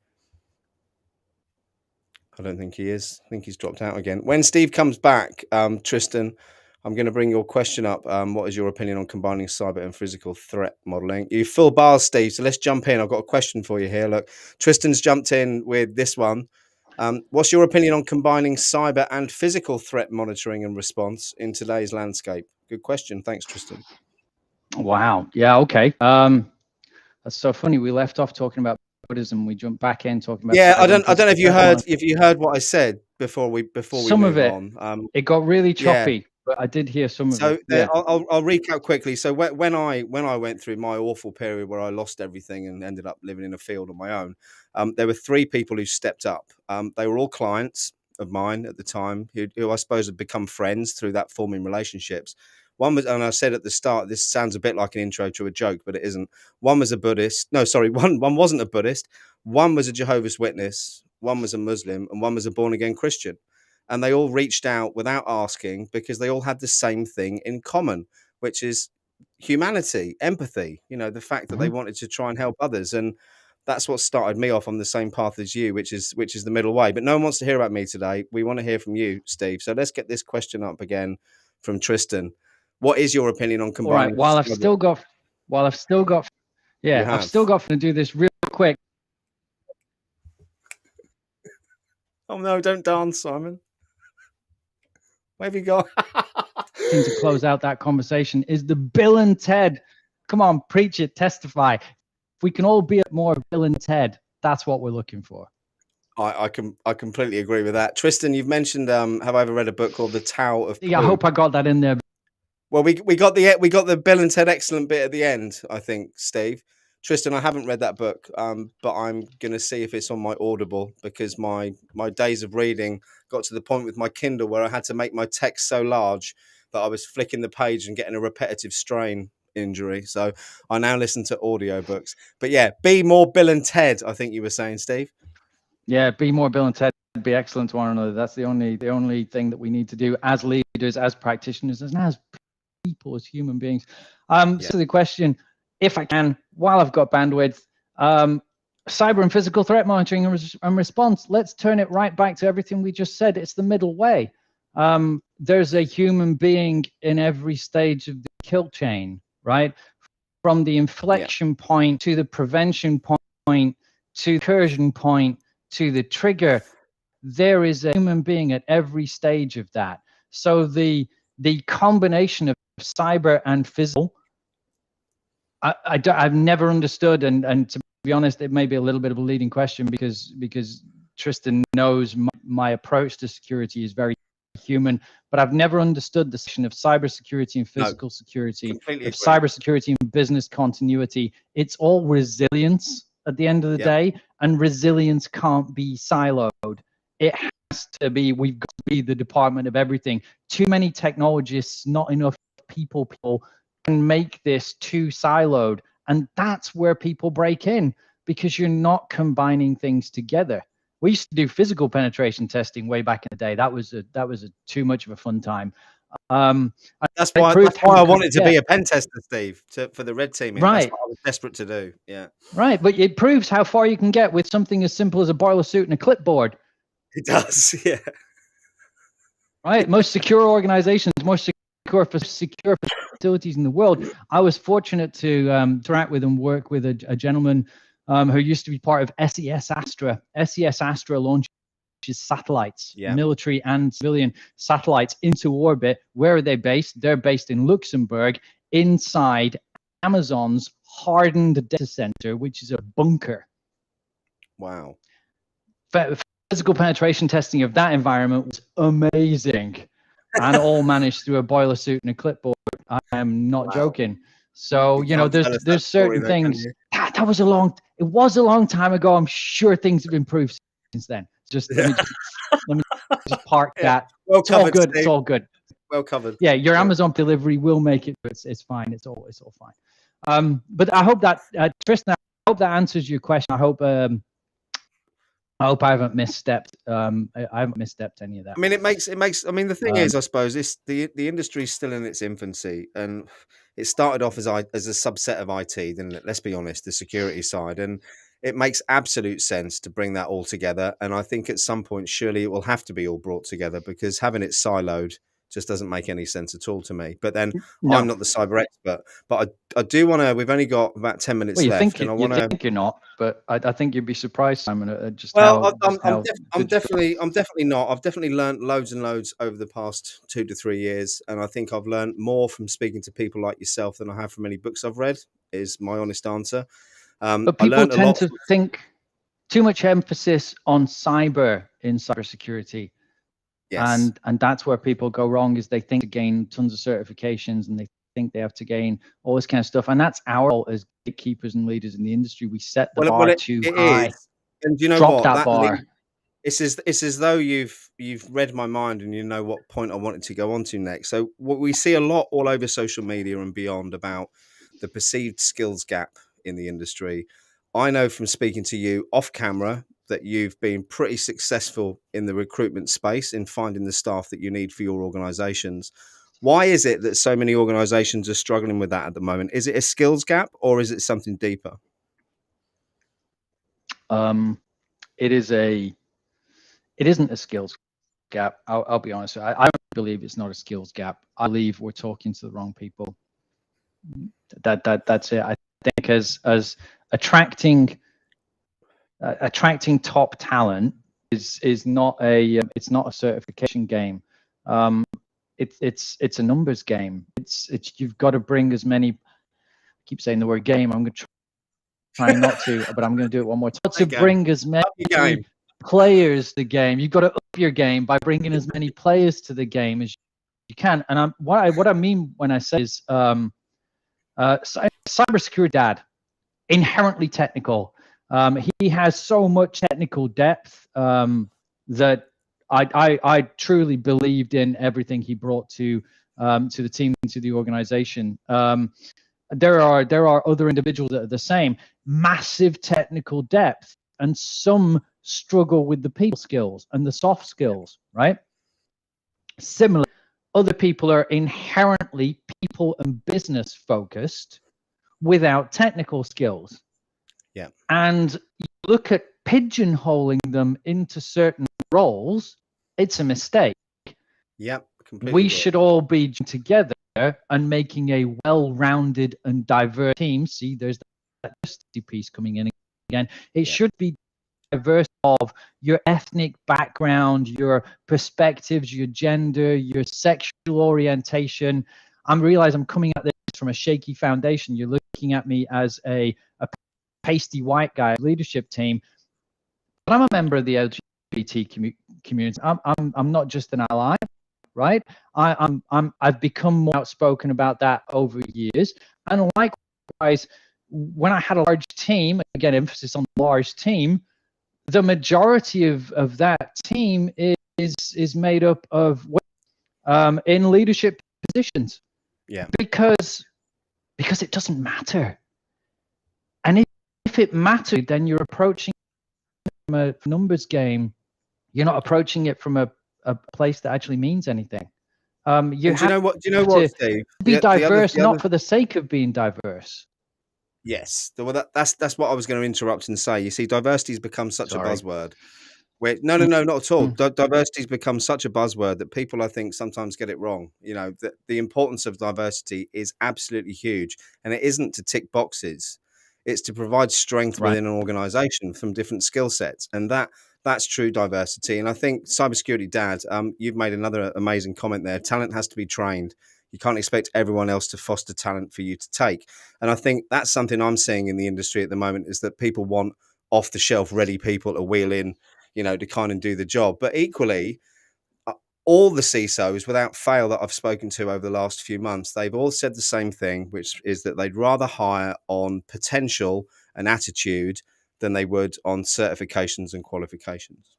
I don't think he is. I think he's dropped out again. When Steve comes back, Tristan, I'm going to bring your question up. What is your opinion on combining cyber and physical threat modeling? You full bars, Steve, so let's jump in. I've got a question for you here. Look, Tristan's jumped in with this one. What's your opinion on combining cyber and physical threat monitoring and response in today's landscape? Good question. Thanks, Tristan. Wow. Yeah. Okay. That's so funny. We left off talking about Buddhism. We jumped back in talking about. Yeah, I don't know if you heard what I said before we some move of it. On. It got really choppy, but I did hear some of it. So I'll recap quickly. So when I went through my awful period where I lost everything and ended up living in a field on my own, there were three people who stepped up. They were all clients of mine at the time who I suppose had become friends through that forming relationships. One was, and I said at the start, this sounds a bit like an intro to a joke, but it isn't. One was a Buddhist. No, sorry, one wasn't a Buddhist. One was a Jehovah's Witness. One was a Muslim, and one was a born-again Christian. And they all reached out without asking because they all had the same thing in common, which is humanity, empathy, the fact that they wanted to try and help others. And that's what started me off on the same path as you, which is the middle way. But no one wants to hear about me today. We want to hear from you, Steve. So let's get this question up again from Tristan. What is your opinion on combining? All right. While I've still got to do this real quick. Oh no, don't dance, Simon. Where have you gone? To close out that conversation is the Bill and Ted. Come on, preach it, testify. If we can all be more Bill and Ted, that's what we're looking for. I completely agree with that. Tristan, you've mentioned have I ever read a book called The Tao of Pooh? Yeah, I hope I got that in there. Well, we got the Bill and Ted excellent bit at the end, I think, Steve. Tristan, I haven't read that book, but I'm going to see if it's on my Audible because my days of reading got to the point with my Kindle where I had to make my text so large that I was flicking the page and getting a repetitive strain injury. So I now listen to audiobooks. But yeah, be more Bill and Ted, I think you were saying, Steve. Yeah, be more Bill and Ted, be excellent to one another. That's the only thing that we need to do as leaders, as practitioners, and as people, as human beings. So the question, if I can, while I've got bandwidth, cyber and physical threat monitoring and response, let's turn it right back to everything we just said. It's the middle way. There's a human being in every stage of the kill chain, right? From the inflection point to the prevention point to the incursion point to the trigger, there is a human being at every stage of that. So the combination of cyber and physical, I've never understood, and to be honest, it may be a little bit of a leading question because Tristan knows my approach to security is very human, but I've never understood the section of cybersecurity and physical security, of cybersecurity and business continuity. It's all resilience at the end of the day, and resilience can't be siloed. It has to be, we've got to be the department of everything. Too many technologists, not enough people can make this too siloed. And that's where people break in, because you're not combining things together. We used to do physical penetration testing way back in the day. That was too much of a fun time. That's why I wanted to be a pen tester, Steve, for the red team. Right. That's what I was desperate to do. Yeah. Right. But it proves how far you can get with something as simple as a boiler suit and a clipboard. It does. Yeah. Right. Most secure organizations, most secure facilities in the world. I was fortunate to interact with and work with a gentleman who used to be part of SES Astra. SES Astra launches satellites, military and civilian satellites into orbit. Where are they based? They're based in Luxembourg, inside Amazon's hardened data center, which is a bunker. Wow. Physical penetration testing of that environment was amazing, and all managed through a boiler suit and a clipboard. I am not joking. So, You can't tell us that there's story certain though, can things you? that was a long time ago. I'm sure things have improved since then. Just let me just park Yeah. that. Well It's all covered, good. Steve. It's all good. Well covered. Yeah, your Amazon delivery will make it. It's fine. It's all fine. But I hope that Tristan, I hope that answers your question. I hope I haven't misstepped. I haven't misstepped any of that. I mean, it makes. I mean, the thing is, I suppose, the industry is still in its infancy, and it started off as a subset of IT. Didn't it? Let's be honest, the security side, and it makes absolute sense to bring that all together. And I think at some point, surely it will have to be all brought together, because having it siloed just doesn't make any sense at all to me. But then I'm No. not the cyber expert, but I do want to. We've only got about 10 minutes Well, left, and I want to. think you're not, but I think you'd be surprised, Simon, at just Well, how I'm good you feel. definitely not. I've definitely learned loads and loads over the past 2 to 3 years, and I think I've learned more from speaking to people like yourself than I have from any books I've read. Is my honest answer. But I people learned a tend lot. to think too much emphasis on cyber in cybersecurity. Yes. And that's where people go wrong, is they think to gain tons of certifications and they think they have to gain all this kind of stuff. And that's our role as gatekeepers and leaders in the industry. We set the bar too It high. is. And you know Drop what? that bar. It's as though you've read my mind and you know what point I wanted to go on to next. So what we see a lot all over social media and beyond about the perceived skills gap in the industry. I know from speaking to you off camera that you've been pretty successful in the recruitment space in finding the staff that you need for your organizations. Why is it that so many organizations are struggling with that at the moment? Is it a skills gap or is it something deeper? It isn't a skills gap. I'll be honest. I believe it's not a skills gap. I believe we're talking to the wrong people. That's it. I think as attracting top talent is not it's not a certification game. It's a numbers game. It's you've got to bring as many. I keep saying the word game. I'm going to try not to, but I'm going to do it one more time. To bring as many players to the game, you've got to up your game by bringing as many players to the game as you can. And what I mean when I say is cybersecurity dad, inherently technical. He has so much technical depth that I truly believed in everything he brought to the team, to the organization. There are other individuals that are the same, massive technical depth, and some struggle with the people skills and the soft skills, right? Similarly, other people are inherently people and business focused without technical skills. Yeah. And you look at pigeonholing them into certain roles, it's a mistake. Yep. We should all be together and making a well-rounded and diverse team. See, there's that diversity piece coming in again. It should be diverse of your ethnic background, your perspectives, your gender, your sexual orientation. I realize I'm coming at this from a shaky foundation. You're looking at me as a pasty white guy leadership team, but I'm a member of the LGBT community. I'm not just an ally, right? I've become more outspoken about that over years, and likewise, when I had a large team, again, emphasis on large team, the majority of that team is made up of in leadership positions. Yeah. Because it doesn't matter. And if it mattered, then you're approaching from a numbers game. You're not approaching it from a place that actually means anything. Do you know what, Steve? Be diverse, not for the sake of being diverse. Yes, well, that's what I was going to interrupt and say. You see, diversity has become such a buzzword. No, not at all. Diversity has become such a buzzword that people, I think, sometimes get it wrong. You know, the importance of diversity is absolutely huge, and it isn't to tick boxes. It's to provide strength within an organization from different skill sets, and that's true diversity. And I think cybersecurity dad, you've made another amazing comment there. Talent has to be trained. You can't expect everyone else to foster talent for you to take. And I think that's something I'm seeing in the industry at the moment, is that people want off the shelf ready people to wheel in, you know, to kind of do the job. But equally, all the CISOs, without fail, that I've spoken to over the last few months, they've all said the same thing, which is that they'd rather hire on potential and attitude than they would on certifications and qualifications.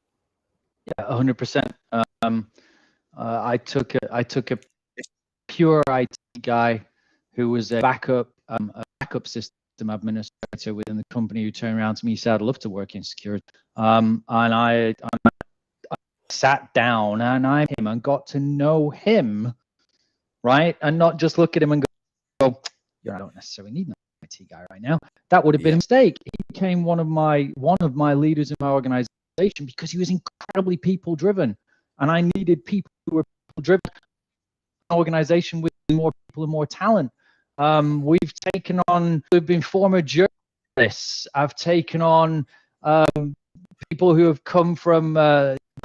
Yeah, 100%. I took a pure IT guy who was a backup system administrator within the company, who turned around to me and said, "I'd love to work in security." And I sat down and got to know him, right? And not just look at him and go, "I don't necessarily need an IT guy right now." That would have been a mistake. He became one of my leaders in my organization because he was incredibly people driven, and I needed people who were people driven. Organization with more people and more talent. We've been former journalists. I've taken on people who have come from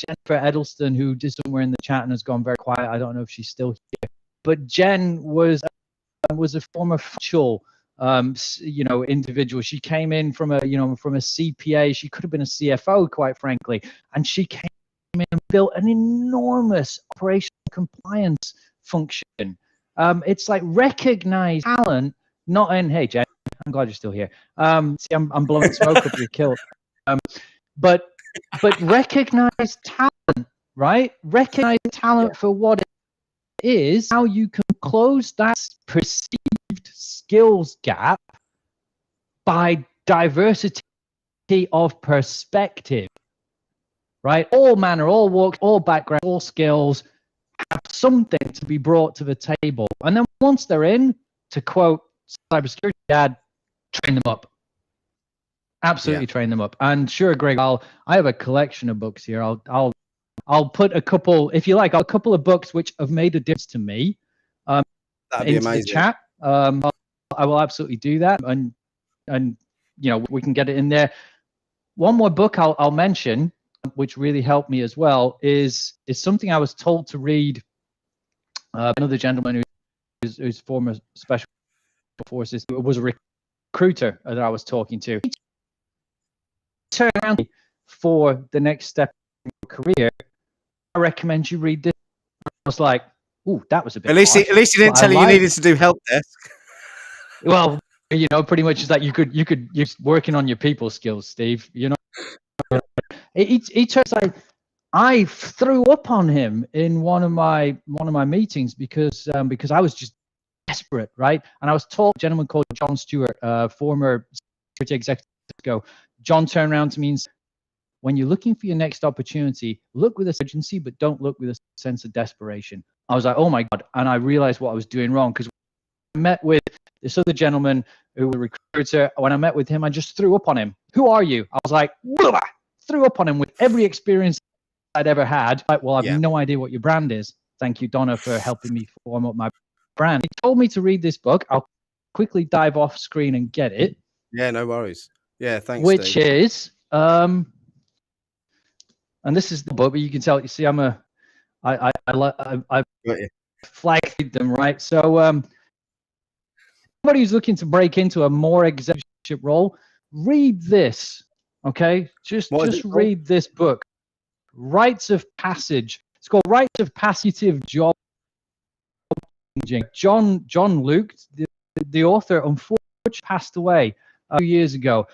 Jennifer Edelston, who is somewhere in the chat and has gone very quiet. I don't know if she's still here, but Jen was a former factual individual. She came in from a CPA. She could have been a CFO, quite frankly, and she came in and built an enormous operational compliance function. It's like recognize talent, not in, hey Jen, I'm glad you're still here. See, I'm blowing smoke up your kilt. But recognize talent, right? Recognize talent for what it is, how you can close that perceived skills gap by diversity of perspective, right? All manner, all walks, all backgrounds, all skills have something to be brought to the table. And then once they're in, to quote cybersecurity dad, train them up. Absolutely train them up. And sure, Greg, I have a collection of books here. I'll put a couple, if you like, a couple of books which have made a difference to me into the chat. I will absolutely do that, and we can get it in there. One more book I'll mention, which really helped me as well, is something I was told to read. Another gentleman who's former special forces, who was a recruiter that I was talking to. He turned around for the next step in your career. I recommend you read this. I was like, "Ooh, that was a bit." At least he didn't tell you needed to do help desk. Well, pretty much is that you're working on your people skills, Steve. He turns like, I threw up on him in one of my meetings because I was just desperate, right? And I was told a gentleman called John Stewart, former security executive, John turned around to me and said, "When you're looking for your next opportunity, look with a urgency, but don't look with a sense of desperation." I was like, "Oh my God," and I realized what I was doing wrong, because I met with this other gentleman who was a recruiter. When I met with him, I just threw up on him. "Who are you?" I was like, blah, threw up on him with every experience I'd ever had. Like, "Well, I've no idea what your brand is. Thank you, Donna, for helping me form up my brand." He told me to read this book. I'll quickly dive off screen and get it. Yeah, no worries. Yeah, thanks. Which Steve. is, and this is the book, but you can tell. You see, I flagged them, right? So, anybody who's looking to break into a more executive role, read this. Okay, just read this book, Rites of Passage. It's called Rites of Passive Job Changing. John Lucht, the author, unfortunately passed away a few years ago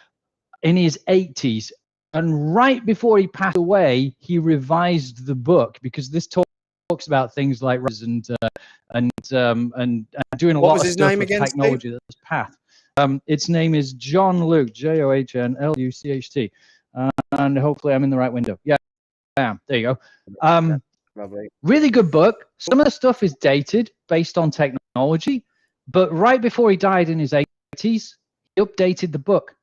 in his 80s, and right before he passed away, he revised the book, because this talks about things like and doing a lot of stuff with technology that's path. Its name is John Lucht, JOHNLUCHT, and hopefully I'm in the right window. Yeah, I am. There you go. Lovely. Really good book. Some of the stuff is dated based on technology, but right before he died in his 80s, he updated the book.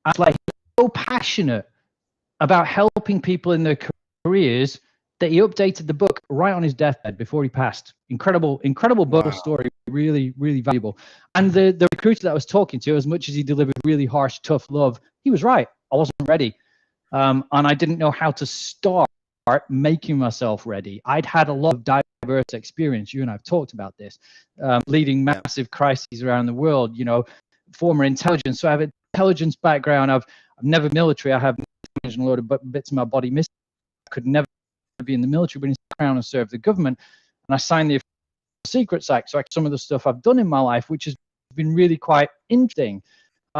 I was like, so passionate about helping people in their careers that he updated the book right on his deathbed before he passed. Incredible book. Story, really, really valuable. And the recruiter that I was talking to, as much as he delivered really harsh, tough love, he was right. I wasn't ready. And I didn't know how to start making myself ready. I'd had a lot of diverse experience. You and I've talked about this, leading massive crises around the world, former intelligence. So I have an intelligence background. I've never military. I have a load of bits of my body missing. I could never be in the military, but instead I and serve the government. And I signed the Secrets Act. So some of the stuff I've done in my life, which has been really quite interesting.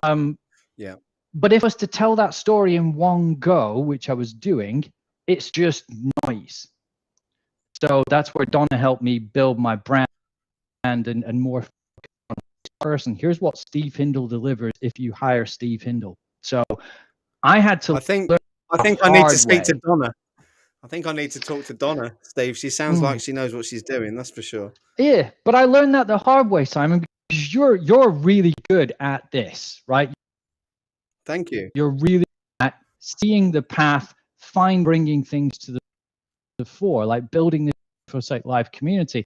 Yeah. But if I was to tell that story in one go, which I was doing, it's just noise. So that's where Donna helped me build my brand and more person. Here's what Steve Hindle delivers if you hire Steve Hindle. So I had to. I think I need to speak to Donna. I think I need to talk to Donna, Steve. She sounds like she knows what she's doing. That's for sure. Yeah, but I learned that the hard way, Simon, because you're really good at this, right? Thank you. You're really good at seeing the path, bringing things to the fore, like building the InfoSec Live community.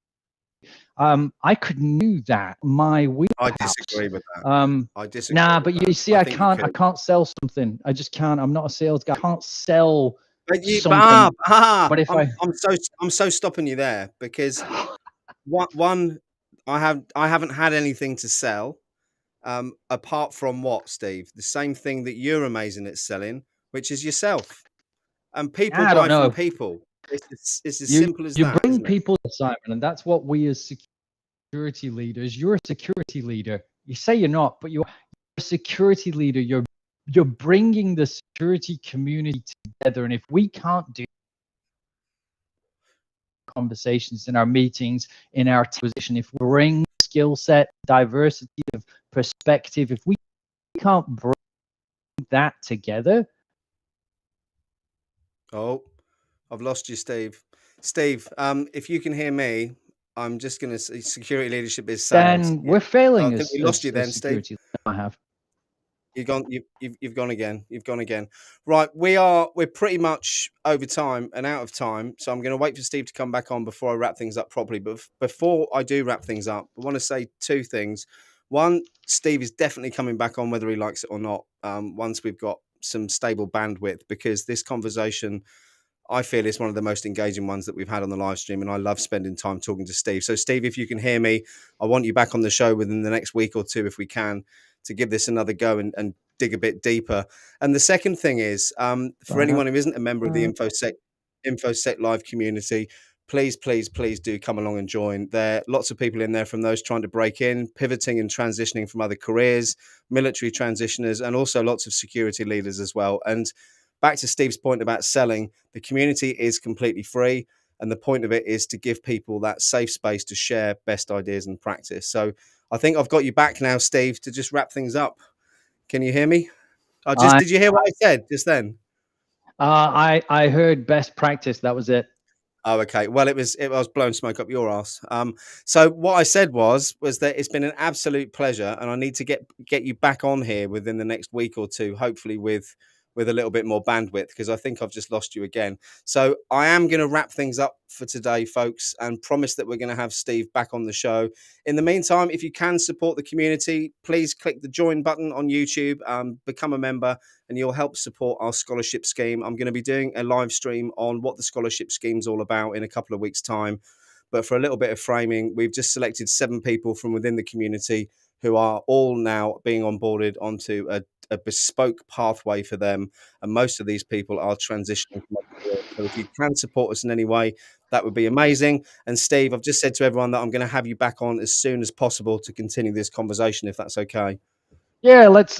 I couldn't do that. My wheelhouse. I disagree with that. I disagree. Nah, but you see, I can't sell something. I just can't. I'm not a sales guy. I can't sell something. But if I'm so stopping you there because one, I haven't had anything to sell. Apart from what, Steve? The same thing that you're amazing at selling, which is yourself. And people buy from people. It's as simple as that. You bring people to Simon, and that's what we as security leaders. You're a security leader. You say you're not, but you're a security leader. You're bringing the security community together. And if we can't do conversations in our meetings, in our position, if we bring skill set, diversity of perspective, if we can't bring that together. Oh, I've lost you, Steve. Steve, if you can hear me, I'm just going to say security leadership is sales. Then we're failing. I think we lost you then, Steve. I have. You've gone again. You've gone again. Right, we're pretty much over time and out of time, so I'm going to wait for Steve to come back on before I wrap things up properly. But before I do wrap things up, I want to say two things. One, Steve is definitely coming back on whether he likes it or not. Once we've got some stable bandwidth, because this conversation, I feel, is one of the most engaging ones that we've had on the live stream, and I love spending time talking to Steve. So, Steve, if you can hear me, I want you back on the show within the next week or two, if we can, to give this another go and dig a bit deeper. And the second thing is, for anyone who isn't a member of the InfoSec Live community, please do come along and join. There are lots of people in there, from those trying to break in, pivoting and transitioning from other careers, military transitioners, and also lots of security leaders as well. And back to Steve's point about selling, the community is completely free. And the point of it is to give people that safe space to share best ideas and practice. So I think I've got you back now, Steve, to just wrap things up. Can you hear me? Did you hear what I said just then? I heard best practice. That was it. Oh, okay. Well, I was blowing smoke up your ass. So what I said was that it's been an absolute pleasure, and I need to get you back on here within the next week or two, hopefully with a little bit more bandwidth, because I think I've just lost you again. So I am going to wrap things up for today, folks, and promise that we're going to have Steve back on the show. In the meantime, if you can support the community, please click the join button on YouTube, become a member, and you'll help support our scholarship scheme. I'm going to be doing a live stream on what the scholarship scheme's all about in a couple of weeks' time. But for a little bit of framing, we've just selected 7 people from within the community who are all now being onboarded onto a bespoke pathway for them. And most of these people are transitioning from other careers. So if you can support us in any way, that would be amazing. And Steve, I've just said to everyone that I'm going to have you back on as soon as possible to continue this conversation, if that's okay. Yeah, let's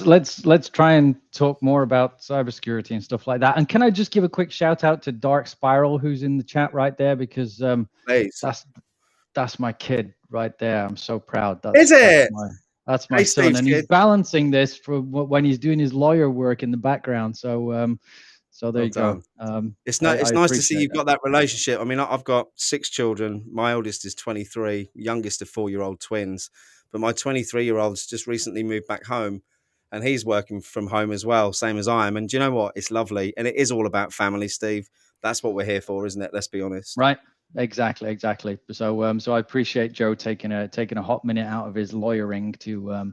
try and talk more about cybersecurity and stuff like that. And can I just give a quick shout out to Dark Spiral, who's in the chat right there, because that's my kid right there. I'm so proud. That's my son, Steve's and he's balancing this for when he's doing his lawyer work in the background. So there you go. It's nice to see you've got that relationship. I mean, I've got 6 children. My oldest is 23, youngest are 4-year-old twins. But my 23-year-old's just recently moved back home, and he's working from home as well, same as I am. And do you know what? It's lovely, and it is all about family, Steve. That's what we're here for, isn't it? Let's be honest. Right. Exactly. So I appreciate Joe taking a hot minute out of his lawyering to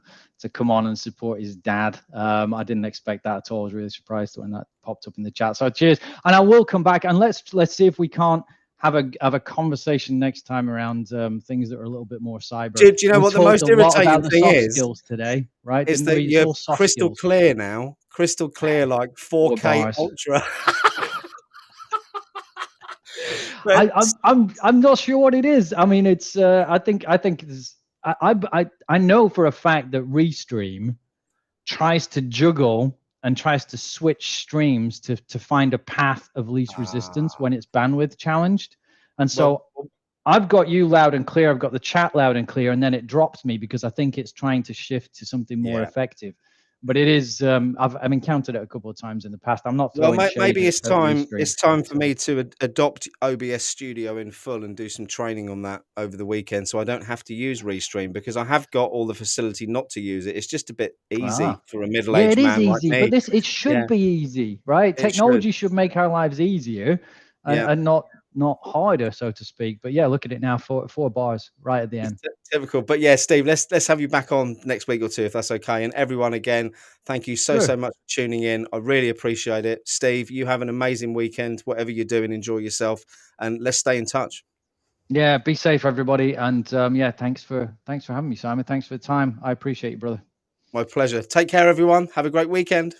come on and support his dad. I didn't expect that at all. I was really surprised when that popped up in the chat. So cheers, and I will come back and let's see if we can't have a conversation next time around things that are a little bit more cyber. Do you know what the most irritating thing is? Skills today, right? Is that you're crystal clear now, crystal clear, like 4K ultra. I'm not sure what it is. I mean, it's I think it's, I know for a fact that Restream tries to juggle and tries to switch streams to find a path of least resistance when it's bandwidth challenged. And so I've got you loud and clear. I've got the chat loud and clear, and then it drops me because I think it's trying to shift to something more effective. But it is. I've encountered it a couple of times in the past. I'm not throwing shade. Maybe it's time. It's time for me to adopt OBS Studio in full and do some training on that over the weekend, so I don't have to use Restream because I have got all the facility not to use it. It's just a bit easy for a middle-aged man like me. But it should be easy, right? Technology should make our lives easier and not harder, so to speak. But yeah, look at it now, four bars right at the end. Typical. But yeah, Steve, let's have you back on next week or two if that's okay. And everyone, again, thank you so much for tuning in. I really appreciate it. Steve, you have an amazing weekend. Whatever you're doing, enjoy yourself, and let's stay in touch. Yeah, be safe, everybody. And thanks for having me, Simon. Thanks for the time. I appreciate you, brother. My pleasure. Take care, everyone. Have a great weekend.